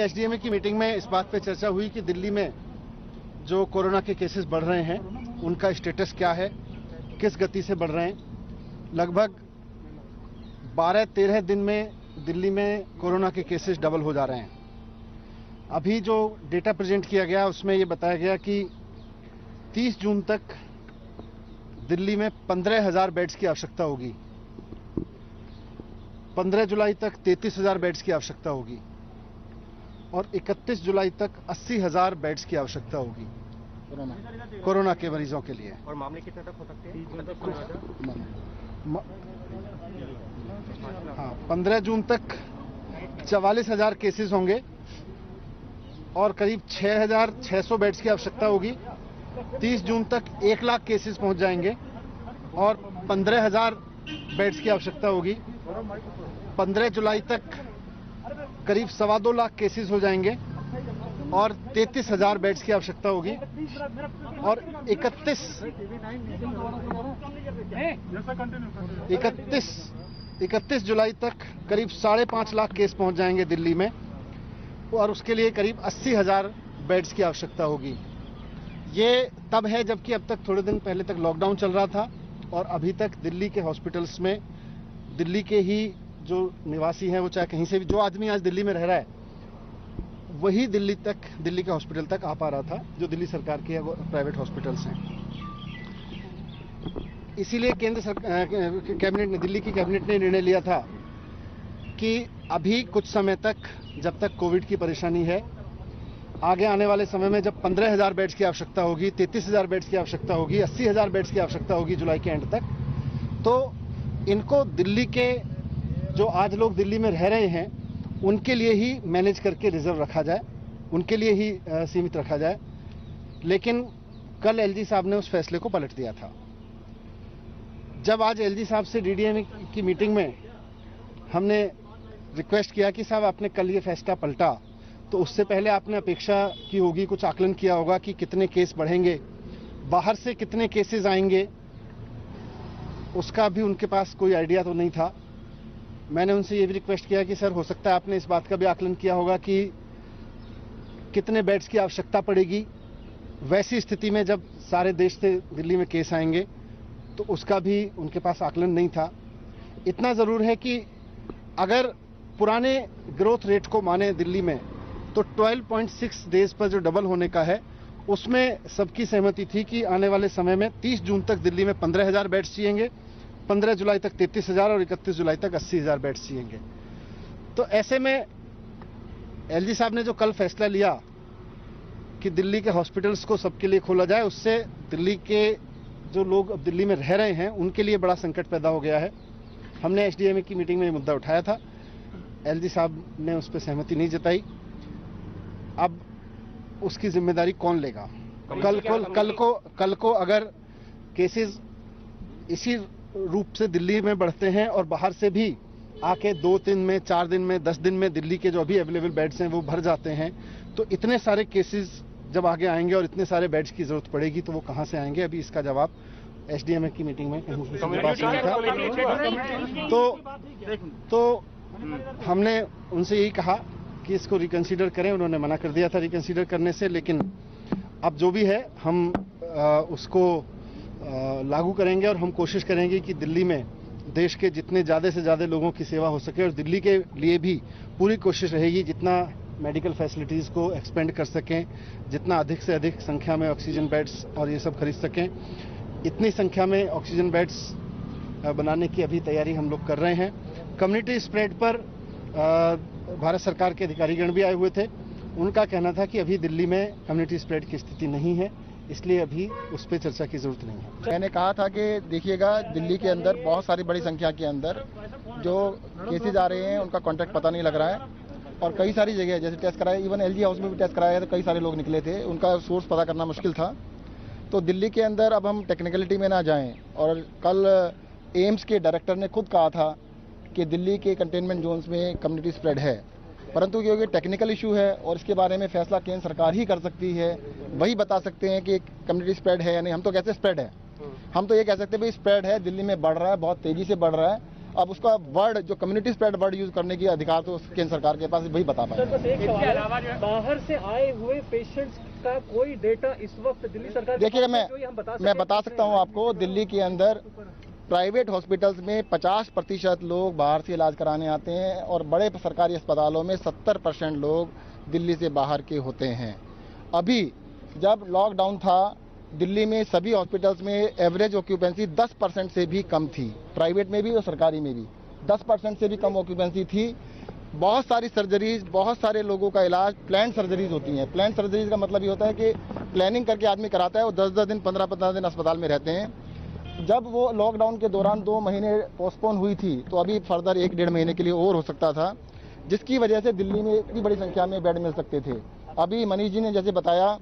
SDMA की meeting में इस बात पे चर्चा हुई कि दिल्ली में जो कोरोना के केसेस बढ़ रहे हैं उनका स्टेटस क्या है, किस गति से बढ़ रहे हैं। लगभग 12-13 दिन में दिल्ली में कोरोना के केसेस डबल हो जा रहे हैं। अभी जो डेटा प्रेजेंट किया गया उसमें ये बताया गया कि 30 जून तक दिल्ली में 15,000 बेड्स की आवश्यकता होगी, 15 जुलाई तक 33,000 बेड्स की आवश्यकता होगी और 31 जुलाई तक 80,000 बेड्स की आवश्यकता होगी कोरोना के मरीजों के लिए। और मामले कितने तक हो सकते हैं? हाँ, 15 जून तक 44,000 केसेस होंगे और करीब 6,600 बेड्स की आवश्यकता होगी। 30 जून तक 1 लाख केसेस पहुंच जाएंगे और 15,000 बेड्स की आवश्यकता होगी। 15 जुलाई तक करीब 2.25 लाख केसेस हो जाएंगे और 33,000 बेड्स की आवश्यकता होगी और 31 जुलाई तक करीब 5.5 लाख केस पहुंच जाएंगे दिल्ली में और उसके लिए करीब 80,000 बेड्स की आवश्यकता होगी। ये तब है जबकि अब तक थोड़े दिन पहले तक लॉकडाउन चल रहा था और अभी तक दिल्ली के हॉस्पिटल्स में दिल्ली के ही जो निवासी हैं, वो चाहे कहीं से भी, जो आदमी आज दिल्ली में रह रहा है वही दिल्ली के हॉस्पिटल तक आ पा रहा था, जो दिल्ली सरकार के प्राइवेट हॉस्पिटल्स हैं। इसीलिए केंद्र सरकार कैबिनेट ने, दिल्ली की कैबिनेट ने निर्णय लिया था कि अभी कुछ समय तक, जब तक कोविड की परेशानी है, आगे आने वाले समय में जब 15,000 बेड्स की आवश्यकता होगी, 33,000 बेड्स की आवश्यकता होगी, 80,000 बेड्स की आवश्यकता होगी जुलाई के एंड तक, तो इनको दिल्ली के जो आज लोग दिल्ली में रह रहे हैं उनके लिए ही मैनेज करके रिजर्व रखा जाए, उनके लिए ही सीमित रखा जाए। लेकिन कल एलजी साहब ने उस फैसले को पलट दिया था। जब आज एलजी साहब से डीडीएम की मीटिंग में हमने रिक्वेस्ट किया कि साहब आपने कल ये फैसला पलटा, तो उससे पहले आपने अपेक्षा की होगी, कुछ आकलन किया होगा कि कितने केस बढ़ेंगे, बाहर से कितने केसेस आएंगे, उसका भी उनके पास कोई आइडिया तो नहीं था। मैंने उनसे ये भी रिक्वेस्ट किया कि सर, हो सकता है आपने इस बात का भी आकलन किया होगा कि कितने बेड्स की आवश्यकता पड़ेगी वैसी स्थिति में जब सारे देश से दिल्ली में केस आएंगे, तो उसका भी उनके पास आकलन नहीं था। इतना ज़रूर है कि अगर पुराने ग्रोथ रेट को माने दिल्ली में, तो 12.6 डेज पर जो डबल होने का है उसमें सबकी सहमति थी कि आने वाले समय में 30 जून तक दिल्ली में 15,000 बेड्स चाहिएंगे, 15 जुलाई तक 33,000 और 31 जुलाई तक 80,000 बेड्स चाहिएंगे। तो ऐसे में एलजी साहब ने जो कल फैसला लिया कि दिल्ली के हॉस्पिटल्स को सबके लिए खोला जाए, उससे दिल्ली के जो लोग अब दिल्ली में रह रहे हैं उनके लिए बड़ा संकट पैदा हो गया है। हमने एसडीएमए की मीटिंग में ये मुद्दा उठाया था, एलजी साहब ने उस पर सहमति नहीं जताई। अब उसकी जिम्मेदारी कौन लेगा? कल को अगर केसेस इसी रूप से दिल्ली में बढ़ते हैं और बाहर से भी आके 2 दिन में, 4 दिन में, 10 दिन में दिल्ली के जो अभी अवेलेबल बेड्स हैं वो भर जाते हैं, तो इतने सारे केसेस जब आगे आएंगे और इतने सारे बेड्स की जरूरत पड़ेगी तो वो कहां से आएंगे? अभी इसका जवाब एसडीएमए की मीटिंग में कहीं से बात नहीं था। तो हमने उनसे यही कहा कि इसको रिकंसीडर करें। उन्होंने मना कर दिया था रिकंसीडर करने से, लेकिन अब जो भी है हम उसको लागू करेंगे और हम कोशिश करेंगे कि दिल्ली में देश के जितने ज़्यादा से ज़्यादा लोगों की सेवा हो सके और दिल्ली के लिए भी पूरी कोशिश रहेगी जितना मेडिकल फैसिलिटीज़ को एक्सपेंड कर सकें, जितना अधिक से अधिक संख्या में ऑक्सीजन बेड्स और ये सब खरीद सकें। इतनी संख्या में ऑक्सीजन बेड्स बनाने की अभी तैयारी हम लोग कर रहे हैं। कम्युनिटी स्प्रेड पर भारत सरकार के अधिकारीगण भी आए हुए थे। उनका कहना था कि अभी दिल्ली में कम्युनिटी स्प्रेड की स्थिति नहीं है, इसलिए अभी उस पर चर्चा की जरूरत नहीं है। मैंने कहा था कि देखिएगा, दिल्ली के अंदर बहुत सारी बड़ी संख्या के अंदर जो केसेज आ रहे हैं उनका कॉन्टैक्ट पता नहीं लग रहा है और कई सारी जगह जैसे टेस्ट कराया, इवन एलजी हाउस में भी टेस्ट कराया, तो कई सारे लोग निकले थे, उनका सोर्स पता करना मुश्किल था। तो दिल्ली के अंदर अब हम टेक्निकलिटी में ना जाएं। और कल एम्स के डायरेक्टर ने खुद कहा था कि दिल्ली के कंटेनमेंट जोन्स में कम्युनिटी स्प्रेड है, परंतु क्योंकि टेक्निकल इशू है और इसके बारे में फैसला केंद्र सरकार ही कर सकती है, वही बता सकते हैं कि कम्युनिटी स्प्रेड है या नहीं। हम तो कहते स्प्रेड है, हम तो ये कह सकते हैं भाई स्प्रेड है, दिल्ली में बढ़ रहा है, बहुत तेजी से बढ़ रहा है। अब उसका वर्ड जो कम्युनिटी स्प्रेड वर्ड यूज करने की अधिकार तो केंद्र सरकार के पास वही बता सर पाएगा। बस एक सवाल है, बाहर से आए हुए पेशेंट्स का कोई डेटा इस वक्त दिल्ली सरकार के देखिएगा, पास है जो ये हम मैं बता सकता हूँ आपको, दिल्ली के अंदर प्राइवेट हॉस्पिटल्स में 50% लोग बाहर से इलाज कराने आते हैं और बड़े सरकारी अस्पतालों में 70% लोग दिल्ली से बाहर के होते हैं। अभी जब लॉकडाउन था दिल्ली में सभी हॉस्पिटल्स में एवरेज ऑक्यूपेंसी 10% से भी कम थी, प्राइवेट में भी और सरकारी में भी 10% से भी कम ऑक्यूपेंसी थी। बहुत सारी सर्जरीज, बहुत सारे लोगों का इलाज प्लान सर्जरीज होती हैं। प्लान सर्जरीज का मतलब ये होता है कि प्लानिंग करके आदमी कराता है, वो 10-10 दिन 15-15 दिन अस्पताल में रहते हैं। जब वो लॉकडाउन के दौरान 2 महीने पोस्टपोन हुई थी तो अभी फर्दर 1-1.5 महीने के लिए और हो सकता था, जिसकी वजह से दिल्ली में इतनी बड़ी संख्या में बेड मिल सकते थे। अभी मनीष जी ने जैसे बताया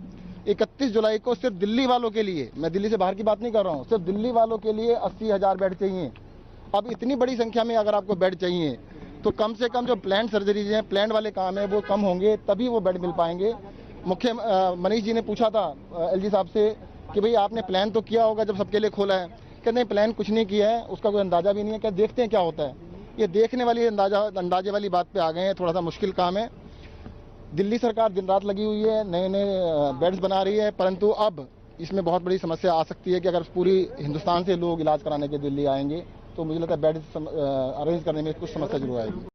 31 जुलाई को सिर्फ दिल्ली वालों के लिए, मैं दिल्ली से बाहर की बात नहीं कर रहा हूँ, सिर्फ दिल्ली वालों के लिए 80,000 बेड चाहिए। अब इतनी बड़ी संख्या में अगर आपको बेड चाहिए तो कम से कम जो प्लान सर्जरीज हैं, प्लान वाले काम है, वो कम होंगे तभी वो बेड मिल पाएंगे। मनीष जी ने पूछा था एलजी साहब से कि भाई आपने प्लान तो किया होगा जब सबके लिए खोला है, कि नहीं प्लान कुछ नहीं किया है, उसका कोई अंदाजा भी नहीं है, क्या देखते हैं क्या होता है। ये देखने वाली अंदाजे वाली बात पे आ गए हैं, थोड़ा सा मुश्किल काम है। दिल्ली सरकार दिन रात लगी हुई है, नए नए बेड्स बना रही है, परंतु अब इसमें बहुत बड़ी समस्या आ सकती है कि अगर पूरी हिंदुस्तान से लोग इलाज कराने के दिल्ली आएंगे तो मुझे लगता है बेड अरेंज करने में कुछ समस्या जरूर आएगी।